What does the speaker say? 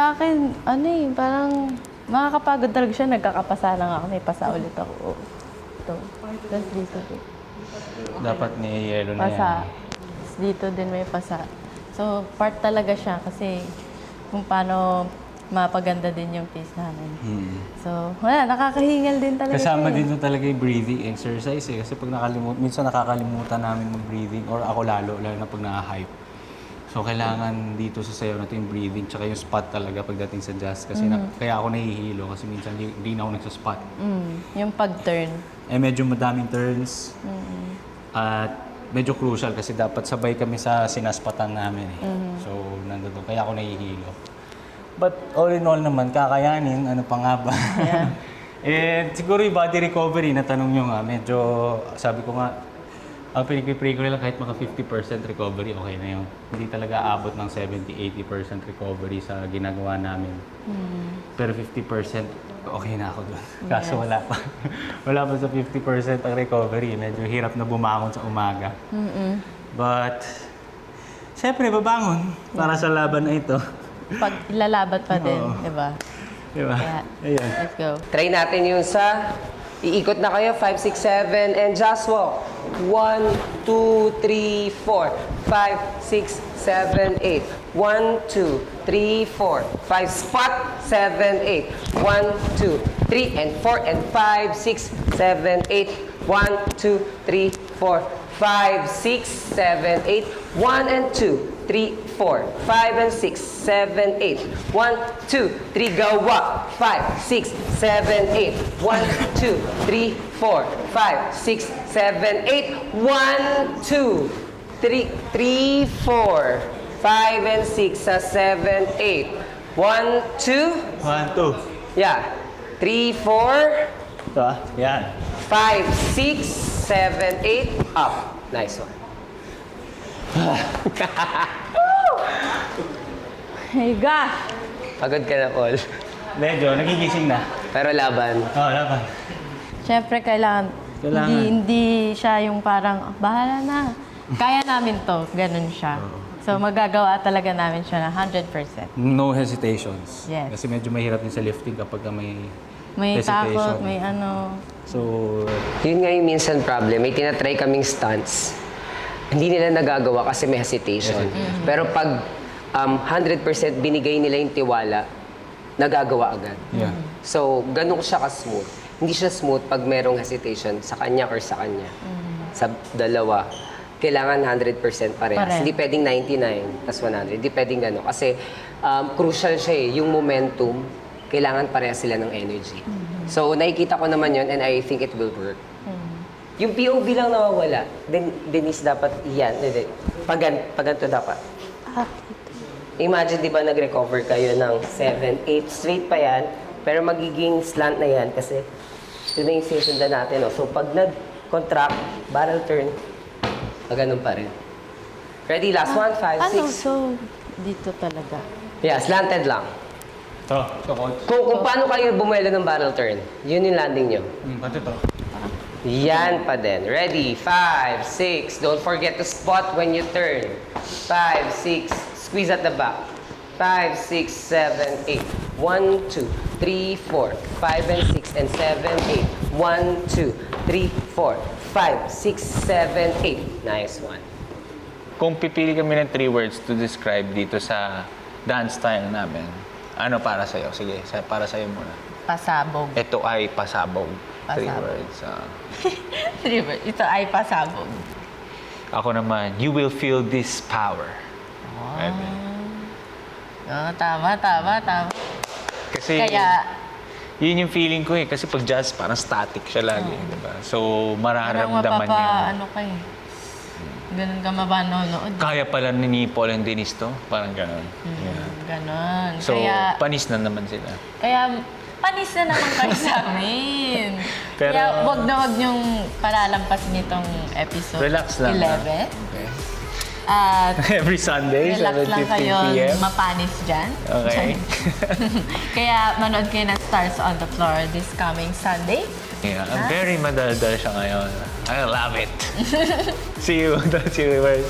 Sa akin, ano eh, parang makakapagod talaga siya. Nagkakapasa lang ako. May pasa ulit ako. Ito. Tapos dito din. Dapat ni yelo na Pasa. yan. Tapos dito din may pasa. So, part talaga siya kasi kung paano mapaganda din yung face namin. So, wala, nakakahingal din talaga Kasama siya, din doon talaga yung breathing exercise eh. Kasi pag minsan nakakalimutan namin mag-breathing or ako lalo na pag na-hype. So, kailangan dito sa sayo natin yung breathing tsaka yung spot talaga pagdating sa jazz. Kasi kaya ako nahihilo kasi minsan di na ako nagsa-spot. Yung pag-turn. Eh, medyo madaming turns. At medyo crucial kasi dapat sabay kami sa sinaspatan namin eh. So, nandun. Kaya ako nahihilo. But all in all naman, kakayanin. Ano pa nga ba? Yeah. And siguro yung body recovery, natanong nyo nga, medyo, sabi ko nga, ang pinipray ko lang kahit mga 50% recovery, okay na yun. Hindi talaga abot ng 70-80% recovery sa ginagawa namin. Pero 50% okay na ako doon. Kaso wala pa. Wala pa sa 50% ang recovery. Medyo hirap na bumangon sa umaga. But, syempre, babangon para sa laban na ito. Pag ilalabat pa din, di ba? Diba? Kaya, Ayun. let's go. Try natin yung sa iikot na kayo, 5, 6, 7, and just walk. 1, 2, 3, 4, 5, 6, 7, 8. 1, 2, 3, 4, 5, spot, 7, 8. 1, 2, 3, and 4, and 5, 6, 7, 8. 1, 2, 3, 4, 5, 6, 7, 8. 1 and 2, 3, 4, 5 and 6, 7, 8. 1, 2, 3, go up. 5, 6, 7, 8. 1, 2, 3, 4, 5, 6, 7, 8. 1, 2, 3, 3, 4, 5 and 6, 7, 8. 1, 2, 1, 2. yeah. 3, 4, Ito ah. Yan. 5, 6, 7, 8. Up. Nice one. Hey, gosh! Pagod ka na, Paul. Medyo, nagigising na. Pero laban. Oo, laban. Siyempre, kailangan. Kailangan. Hindi siya yung parang, bahala na. Kaya namin to. Ganun siya. So, magagawa talaga namin siya na 100%. No hesitations. Yes. Kasi medyo mahirap din sa lifting kapag may May hesitation. takot, may ano. So, Yun nga yung minsan problem. May tinatry kaming stunts. Hindi nila nagagawa kasi may hesitation. Pero pag 100% binigay nila yung tiwala, nagagawa agad. yeah. So, ganun siya ka-smooth. Hindi siya smooth pag merong hesitation sa kanya or sa kanya. Sa dalawa, kailangan 100% parehas. Pareho. Hindi pwedeng 99 tas 100. Hindi pwedeng gano'n. Kasi crucial siya eh. Yung momentum, kailangan parehas sila ng energy. So, nakikita ko naman yun and I think it will work. Yung POV lang nawawala. Denise, dapat yan. Paganto dapat. Imagine, di ba, nag-recover kayo ng 7, 8, straight pa yan, pero magiging slant na yan kasi ito na yung sisundan natin. No? So, pag nag-contract, barrel turn, ganun pa rin. Ready? Last one, 5, Ano? 6. So, dito talaga. Yeah, slanted lang. Ito, coach. Kung paano kayo bumuelo ng barrel turn, yun yung landing nyo. Pati ito. Yan pa din. Ready? 5, 6. Don't forget to spot when you turn. 5, 6. Squeeze at the back. 5, 6, 7, 8. 1, 2, 3, 4, 5 and 6 and 7, 8. 1, 2, 3, 4, 5, 6, 7, 8. Nice one. Kung pipili kami ng 3 words to describe dito sa dance style namin, ano para sa'yo? Sige, para sa'yo muna. Pasabog. Ito ay pasabog. 3 Pasabog. words. Diba? Ito ay pasabog. Ako naman, you will feel this power. Pwede. Oh, tama. Kasi Kaya, yun yung feeling ko eh. Kasi pag jazz, parang static siya lagi. Diba? So, parang mararamdaman niya. ano ka eh. Ganun ka mapanonood. Kaya pala ni Paul and Denise to. Parang gano'n. Yeah. Ganon. So, kaya, panis na naman sila. kaya, panis na naman kayo sa amin. Pero- Kaya, wag na wag niyong palalampas nitong episode Relax lang, 11. Okay. At, Every Sunday, relax lang 7:15 kayo p.m. mapanis dyan. Okay. Kaya, manood kayo ng Stars on the Floor this coming Sunday. Yeah, very madaldal siya ngayon. I love it. See you, viewers.